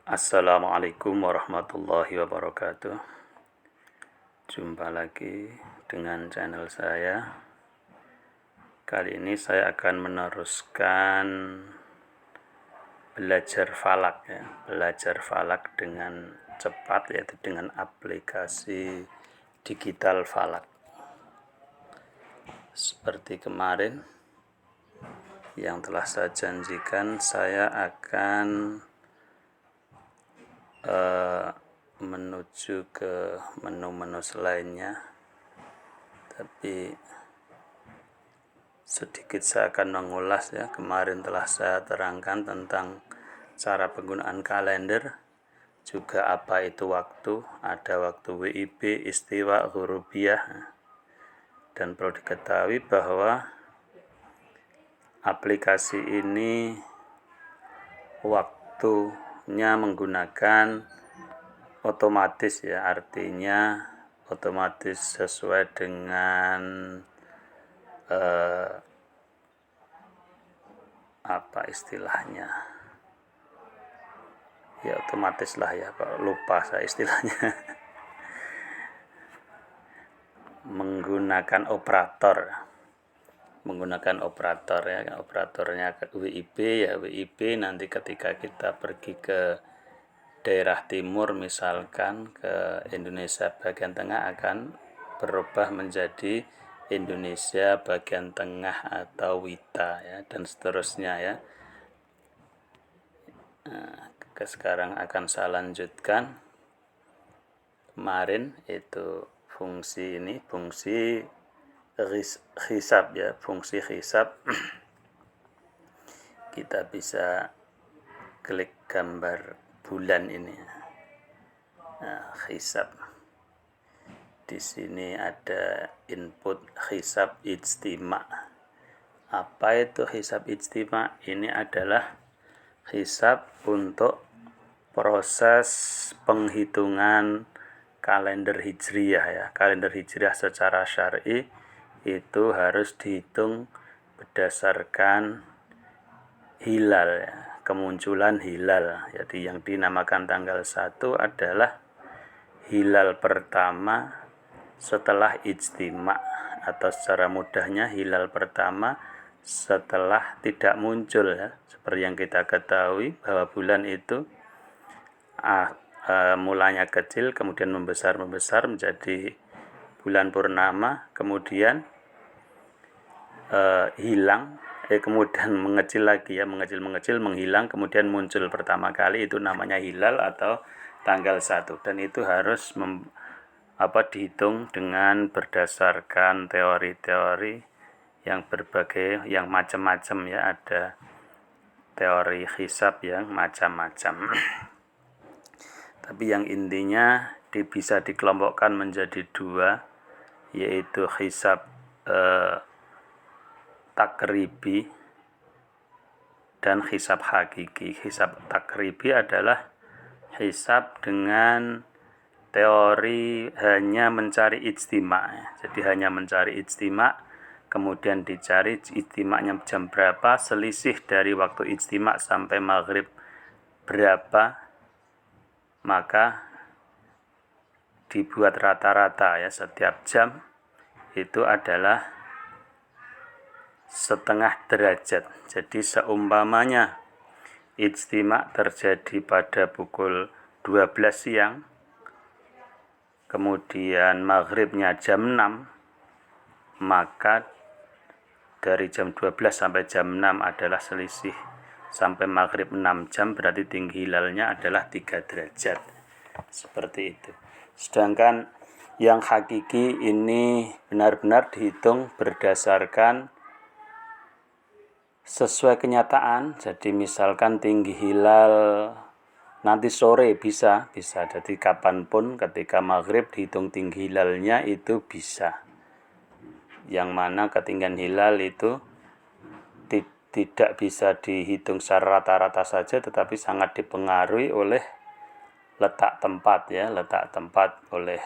Assalamualaikum warahmatullahi wabarakatuh. Jumpa lagi dengan channel saya. Kali ini saya akan meneruskan belajar falak ya. Belajar falak dengan cepat, yaitu dengan aplikasi digital falak. Seperti kemarin yang telah saya janjikan, saya akan menuju ke menu-menu selainnya, tapi sedikit saya akan mengulas ya. Kemarin telah saya terangkan tentang cara penggunaan kalender, juga apa itu waktu, ada waktu WIB, istiwa, hurufiyah, dan perlu diketahui bahwa aplikasi ini waktunya menggunakan otomatis ya, artinya otomatis sesuai dengan apa istilahnya ya, otomatis lah ya, lupa saya istilahnya. menggunakan operator ya, operatornya WIB ya, WIB nanti ketika kita pergi ke daerah timur, misalkan ke Indonesia bagian tengah, akan berubah menjadi Indonesia bagian tengah atau WITA ya, dan seterusnya ya. Sekarang akan saya lanjutkan. Kemarin itu fungsi ini, fungsi hisab ya, fungsi hisab. Kita bisa klik gambar bulan ini. Nah, hisab. Di sini ada input hisab ijtima'. Apa itu hisab ijtima'? Ini adalah hisab untuk proses penghitungan kalender hijriyah ya. Kalender hijriyah secara syar'i itu harus dihitung berdasarkan hilal ya, kemunculan hilal. Jadi yang dinamakan tanggal 1 adalah hilal pertama setelah ijtima', atau secara mudahnya hilal pertama setelah tidak muncul ya. Seperti yang kita ketahui bahwa bulan itu mulanya kecil, kemudian membesar menjadi bulan purnama, kemudian hilang, kemudian mengecil lagi ya, mengecil menghilang, kemudian muncul pertama kali, itu namanya hilal atau tanggal 1. Dan itu harus dihitung dengan berdasarkan teori-teori yang berbagai, yang macam-macam ya, ada teori hisab yang macam-macam. Tapi yang intinya bisa dikelompokkan menjadi 2, yaitu hisab takribi dan hisab hakiki. Hisab takribi adalah hisab dengan teori hanya mencari ijtima'. Jadi hanya mencari ijtima', kemudian dicari ijtima'nya jam berapa, selisih dari waktu ijtima' sampai maghrib berapa, maka dibuat rata-rata ya, setiap jam itu adalah setengah derajat. Jadi seumpamanya ijtima' terjadi pada pukul 12 siang, kemudian maghribnya jam 6, maka dari jam 12 sampai jam 6 adalah selisih sampai maghrib 6 jam, berarti tinggi hilalnya adalah 3 derajat. Seperti itu. Sedangkan yang hakiki ini benar-benar dihitung berdasarkan sesuai kenyataan. Jadi misalkan tinggi hilal nanti sore bisa. Jadi kapanpun ketika maghrib dihitung tinggi hilalnya itu bisa. Yang mana ketinggian hilal itu tidak bisa dihitung secara rata-rata saja, tetapi sangat dipengaruhi oleh letak tempat ya, oleh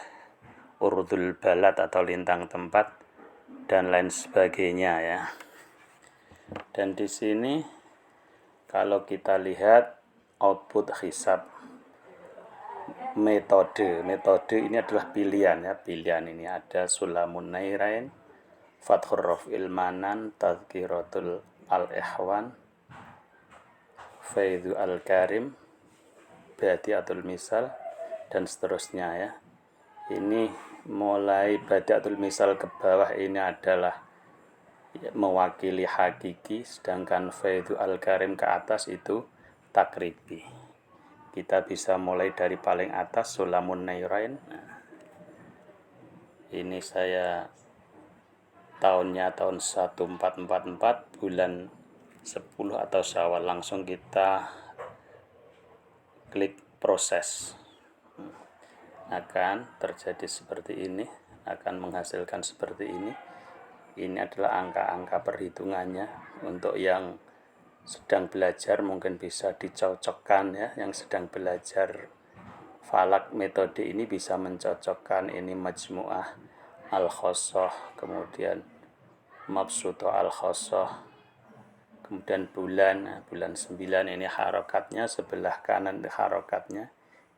urudul balad atau lintang tempat dan lain sebagainya ya. Dan di sini kalau kita lihat output hisab. Metode ini adalah pilihan ya, pilihan ini ada Sulamun Nairain, Fathur Raf'il Manan, Tazkiratul Al-Ikhwan, Faidhu Al-Karim, Badiatul Misal, dan seterusnya ya. Ini mulai Badiatul Misal ke bawah ini adalah mewakili hakiki, sedangkan Faidhu Al-Karim ke atas itu takribi. Kita bisa mulai dari paling atas Sulamun Nairain. Ini saya tahunnya tahun 1444, bulan 10 atau Syawal. Langsung kita klik proses. Akan terjadi seperti ini, akan menghasilkan seperti ini. Ini adalah angka-angka perhitungannya. Untuk yang sedang belajar mungkin bisa dicocokkan ya, yang sedang belajar falak metode ini bisa mencocokkan ini majmu'ah al-khosoh, kemudian mabsuto al-khosoh, kemudian bulan 9 ini harokatnya, sebelah kanan harokatnya.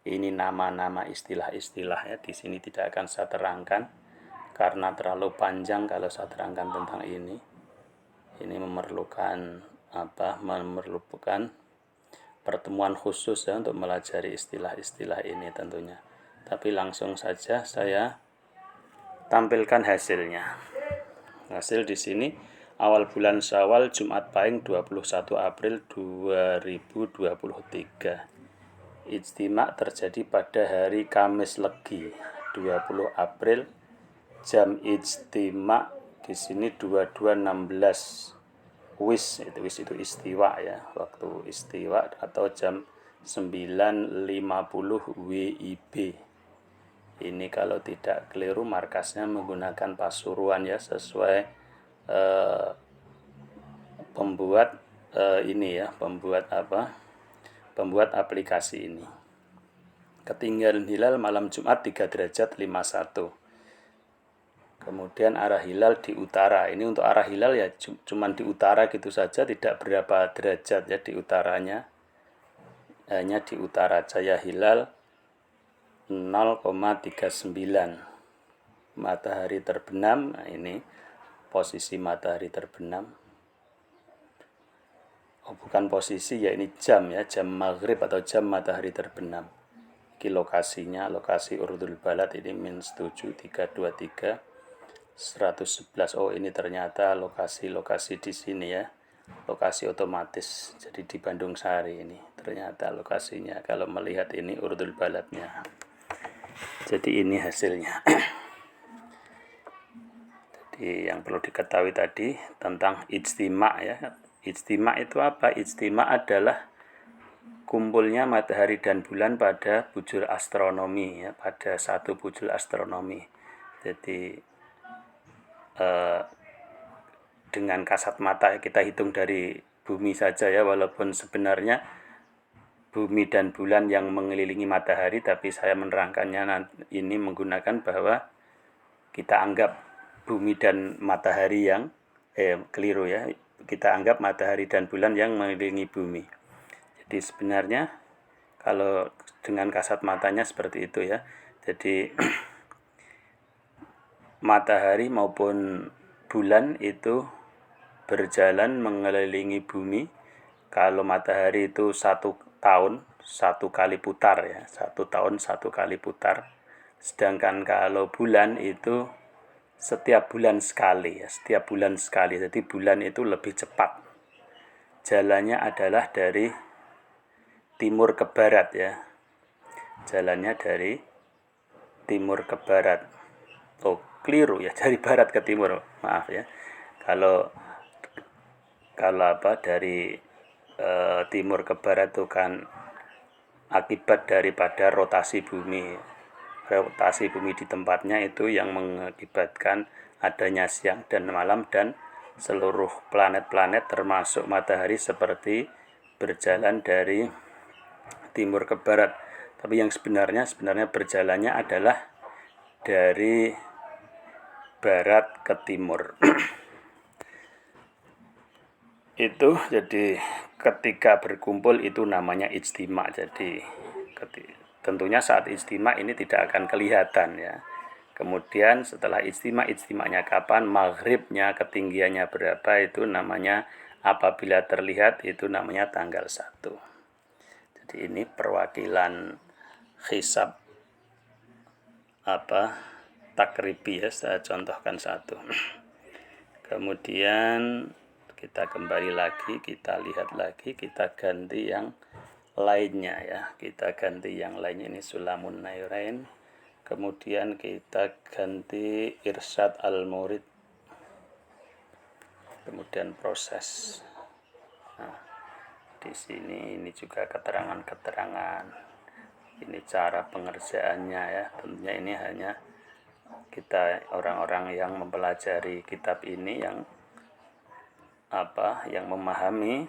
Ini nama-nama istilah-istilah ya, di sini tidak akan saya terangkan karena terlalu panjang kalau saya terangkan tentang ini. Ini memerlukan pertemuan khusus ya untuk melajari istilah-istilah ini tentunya. Tapi langsung saja saya tampilkan hasilnya. Hasil di sini awal bulan Syawal, Jumat Pahing 21 April 2023. Ijtima terjadi pada hari Kamis Legi 20 April. Jam ijtima di sini 22.16. Wis itu istiwa ya, waktu istiwa atau jam 9.50 WIB. Ini kalau tidak keliru markasnya menggunakan Pasuruan ya, sesuai pembuat pembuat aplikasi ini. Ketinggian hilal malam Jumat 3 derajat 51. Kemudian arah hilal di utara. Ini untuk arah hilal ya cuman di utara gitu saja, tidak berapa derajat ya di utaranya. Hanya di utara. Cahaya hilal 0,39. Matahari terbenam. Nah, ini posisi matahari terbenam. Oh, bukan posisi ya, ini jam ya, jam maghrib atau jam matahari terbenam. Ini lokasinya, lokasi Urdul Balad ini -7323 111. Oh, ini ternyata lokasi di sini ya, lokasi otomatis. Jadi di Bandung Sari ini ternyata lokasinya kalau melihat ini Urdul Baladnya. Jadi ini hasilnya. Jadi yang perlu diketahui tadi tentang ijtima ya. Ijtima itu apa? Ijtima adalah kumpulnya matahari dan bulan pada bujur astronomi ya, pada satu bujur astronomi. Jadi dengan kasat mata kita hitung dari bumi saja ya, walaupun sebenarnya bumi dan bulan yang mengelilingi matahari, tapi saya menerangkannya ini menggunakan bahwa kita anggap bumi dan matahari yang keliru ya, kita anggap matahari dan bulan yang mengelilingi bumi. Jadi sebenarnya kalau dengan kasat matanya seperti itu ya. Jadi matahari maupun bulan itu berjalan mengelilingi bumi. Kalau matahari itu 1 tahun 1 kali putar ya, 1 tahun 1 kali putar. Sedangkan kalau bulan itu setiap bulan sekali ya, setiap bulan sekali. Jadi bulan itu lebih cepat. Jalannya adalah dari timur ke barat ya. Jalannya dari timur ke barat. Oh, keliru ya, dari barat ke timur, maaf ya. Kalau dari timur ke barat itu kan akibat daripada rotasi bumi. Rotasi bumi di tempatnya itu yang mengakibatkan adanya siang dan malam, dan seluruh planet-planet termasuk matahari seperti berjalan dari timur ke barat. Tapi yang sebenarnya berjalannya adalah dari barat ke timur. itu jadi ketika berkumpul itu namanya ijtima. Jadi tentunya saat ijtima ini tidak akan kelihatan ya. Kemudian setelah ijtimanya kapan, maghribnya ketinggiannya berapa, itu namanya apabila terlihat itu namanya tanggal 1. Jadi ini perwakilan hisab takribi ya, saya contohkan satu. Kemudian kita kembali lagi, kita lihat lagi, kita ganti yang lainnya ya. Kita ganti yang lainnya, ini Sulamun Nairain. Kemudian kita ganti Irsyad Al-Murid. Kemudian proses. Nah, di sini ini juga keterangan-keterangan. Ini cara pengerjaannya ya. Tentunya ini hanya kita orang-orang yang mempelajari kitab ini yang memahami.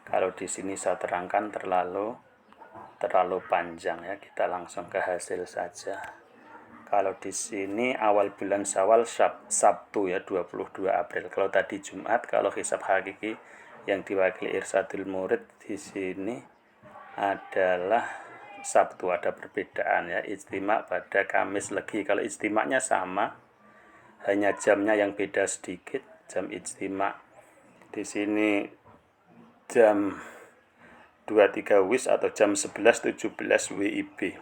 Kalau di sini saya terangkan terlalu panjang ya, kita langsung ke hasil saja. Kalau di sini awal bulan Syawal Sabtu ya, 22 April. Kalau tadi Jumat, kalau hisab hakiki yang diwakili Irsyadul Murid di sini adalah Sabtu, ada perbedaan ya. Ijtima pada Kamis Legi. Kalau ijtimanya sama, hanya jamnya yang beda sedikit. Jam ijtima di sini jam 23 WIB atau jam 11.17 WIB.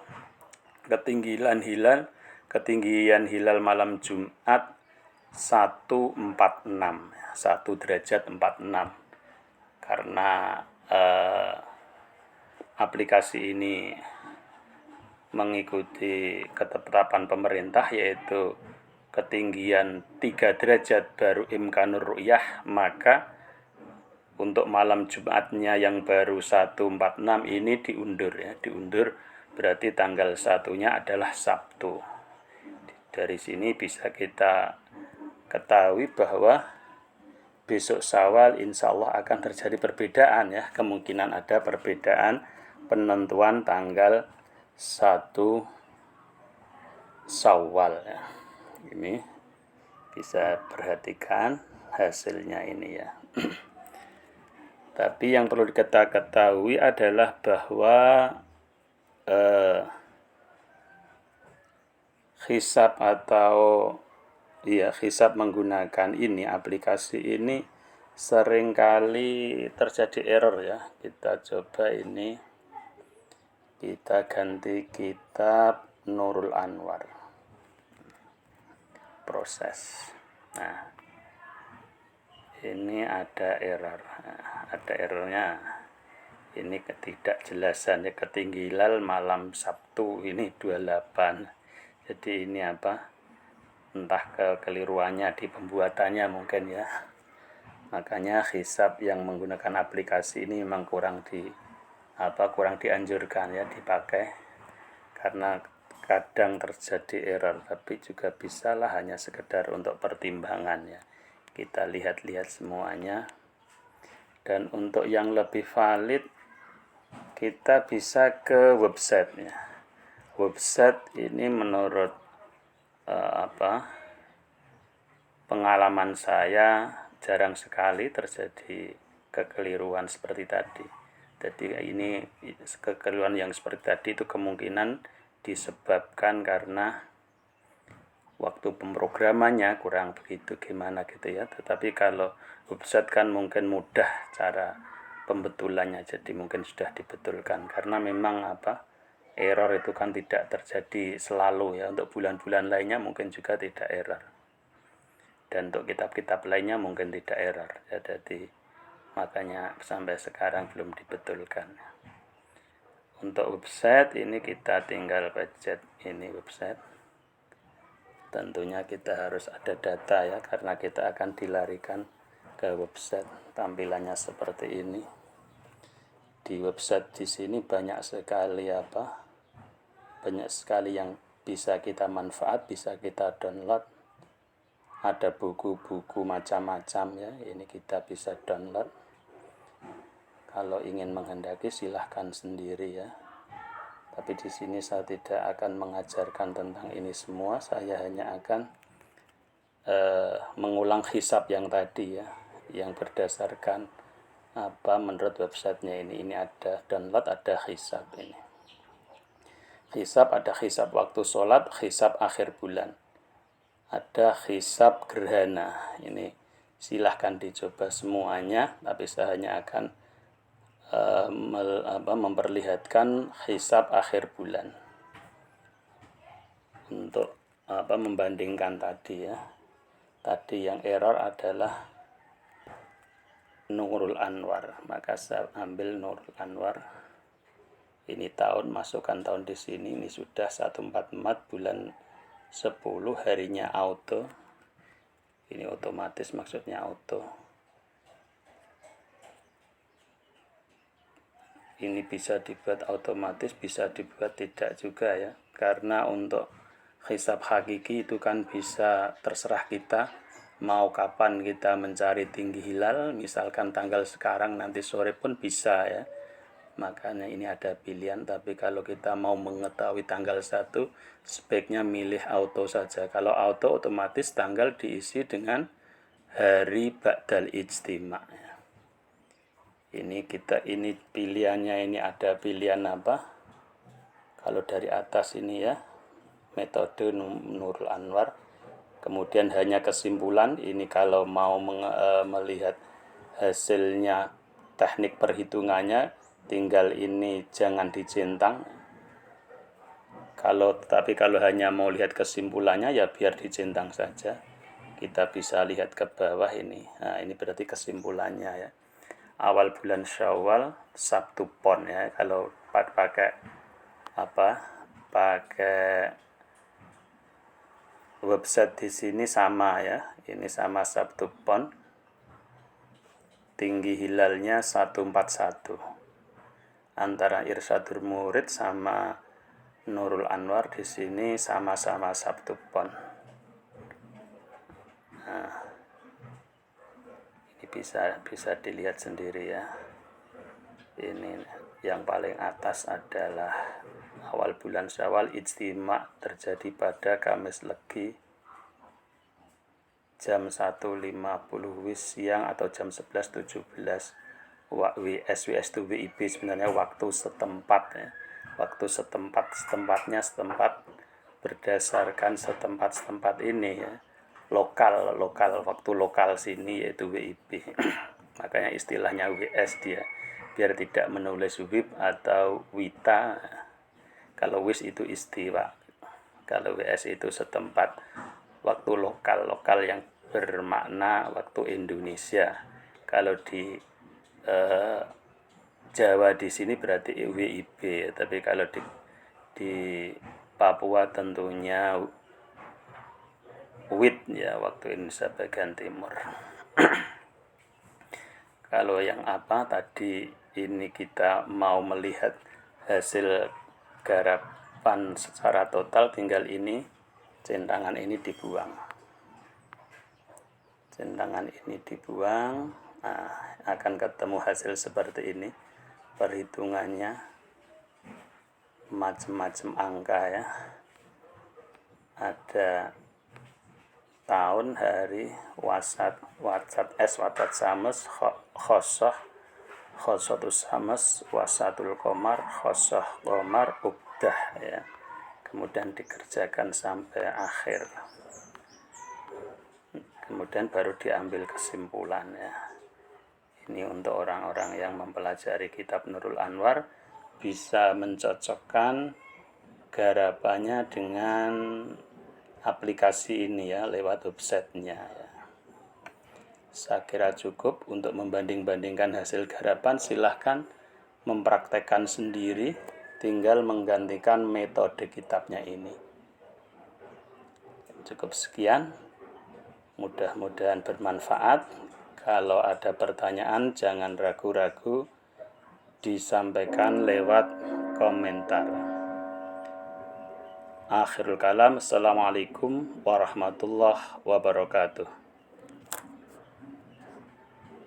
Ketinggian hilal malam Jumat 146, 1 derajat 46. Karena aplikasi ini mengikuti ketetapan pemerintah, yaitu ketinggian 3 derajat baru imkanur ru'yah, maka untuk malam Jumatnya yang baru 146 ini diundur berarti tanggal 1-nya adalah Sabtu. Dari sini bisa kita ketahui bahwa besok Syawal insya Allah akan terjadi perbedaan ya, kemungkinan ada perbedaan penentuan tanggal 1 Syawal ya. Ini bisa perhatikan hasilnya ini ya. Tapi yang perlu kita ketahui adalah bahwa hisab hisab menggunakan ini, aplikasi ini seringkali terjadi error ya. Kita coba ini, kita ganti kitab Nurul Anwar, proses. Nah, ini ada error. Ada errornya. Ini ketidakjelasan ya, ketinggi hilal malam Sabtu ini 28. Jadi ini entah kekeliruannya di pembuatannya mungkin ya. Makanya hisab yang menggunakan aplikasi ini memang kurang dianjurkan ya dipakai, karena kadang terjadi error, tapi juga bisalah hanya sekedar untuk pertimbangan ya. Kita lihat-lihat semuanya. Dan untuk yang lebih valid, kita bisa ke websitenya. Website ini menurut pengalaman saya jarang sekali terjadi kekeliruan seperti tadi. Jadi ini kekeliruan yang seperti tadi itu kemungkinan disebabkan karena waktu pemrogramannya kurang begitu gimana gitu ya. Tetapi kalau website kan mungkin mudah cara pembetulannya, jadi mungkin sudah dibetulkan. Karena memang error itu kan tidak terjadi selalu ya. Untuk bulan-bulan lainnya mungkin juga tidak error. Dan untuk kitab-kitab lainnya mungkin tidak error. Ya, jadi makanya sampai sekarang belum dibetulkan. Untuk website ini kita tinggal pencet ini website. Tentunya kita harus ada data ya, karena kita akan dilarikan ke website. Tampilannya seperti ini. Di website di sini banyak sekali yang bisa kita manfaat, bisa kita download. Ada buku-buku macam-macam ya, ini kita bisa download. Kalau ingin menghendaki silahkan sendiri ya. Tapi di sini saya tidak akan mengajarkan tentang ini semua, saya hanya akan mengulang hisab yang tadi ya. yang berdasarkan menurut websitenya ini ada download, ada hisab ini. Hisab ada hisab waktu sholat, hisab akhir bulan, ada hisab gerhana. Ini silahkan dicoba semuanya, tapi saya hanya akan memperlihatkan hisab akhir bulan untuk membandingkan tadi ya. Tadi yang error adalah Nurul Anwar, maka saya ambil Nurul Anwar. Ini tahun, masukkan tahun di sini. Ini sudah 144 bulan 10, harinya auto. Ini otomatis, maksudnya auto. Ini bisa dibuat otomatis, bisa dibuat tidak juga ya. Karena untuk hisab hakiki itu kan bisa terserah kita mau kapan kita mencari tinggi hilal, misalkan tanggal sekarang nanti sore pun bisa ya. Makanya ini ada pilihan, tapi kalau kita mau mengetahui tanggal 1 sebaiknya milih auto saja. Kalau auto otomatis tanggal diisi dengan hari ba'dal ijtima ya. Ini pilihannya, ini ada pilihan apa? Kalau dari atas ini ya, metode Nurul Anwar. Kemudian hanya kesimpulan, ini kalau mau melihat hasilnya, teknik perhitungannya, tinggal ini jangan dicentang. Tapi kalau hanya mau lihat kesimpulannya ya biar dicentang saja. Kita bisa lihat ke bawah ini. Nah, ini berarti kesimpulannya ya. Awal bulan Syawal, Sabtu Pon ya. Kalau pakai website di sini sama ya. Ini sama Sabtu Pon. Tinggi hilalnya 141. Antara Irsyadul Murid sama Nurul Anwar di sini sama-sama Sabtu Pon. Nah, ini bisa dilihat sendiri ya. Ini yang paling atas adalah awal bulan Syawal, ijtima terjadi pada Kamis Legi jam 1.50 WIB siang atau jam 11.17 WS itu WIB sebenarnya waktu setempat ya. Waktu setempatnya berdasarkan setempat ini ya. Lokal waktu lokal sini yaitu WIB. Makanya istilahnya WS dia, biar tidak menulis WIB atau WITA. Kalau WIS itu istiwa, kalau WS itu setempat, waktu lokal yang bermakna waktu Indonesia. Kalau di Jawa di sini berarti WIB, tapi kalau di Papua tentunya WIT ya, waktu Indonesia bagian timur. Kalau yang tadi ini kita mau melihat hasil garapan secara total, tinggal ini centangan ini dibuang. Centangan ini dibuang, nah, akan ketemu hasil seperti ini. Perhitungannya macam-macam angka ya. Ada tahun, hari, wasat sames, khosatus sames, wasatul komar, khosah komar, ubdah ya. Kemudian dikerjakan sampai akhir. Kemudian baru diambil kesimpulan ya. Ini untuk orang-orang yang mempelajari kitab Nurul Anwar bisa mencocokkan garapannya dengan aplikasi ini ya, lewat websitenya ya. Saya kira cukup untuk membanding-bandingkan hasil garapan. Silahkan mempraktekkan sendiri, tinggal menggantikan metode kitabnya ini. Cukup sekian, mudah-mudahan bermanfaat. Kalau ada pertanyaan jangan ragu-ragu disampaikan lewat komentar. Akhirul kalam, assalamualaikum warahmatullahi wabarakatuh.